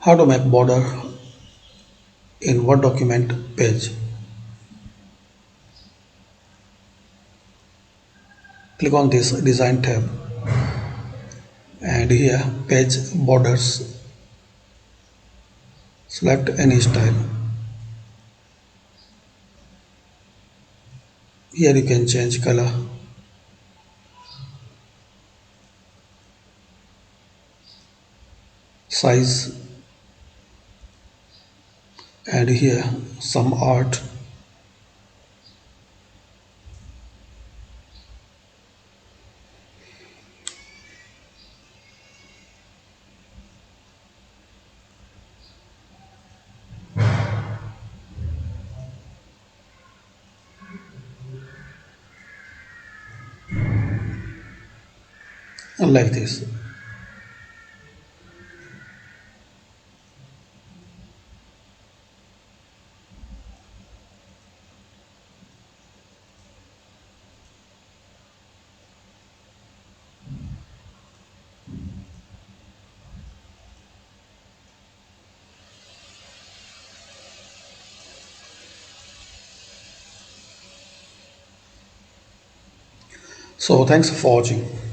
How to make border in Word document page. Click on this design tab and here page borders. Select any style. Here you can change color, size, and here some art. Like this. So thanks for watching.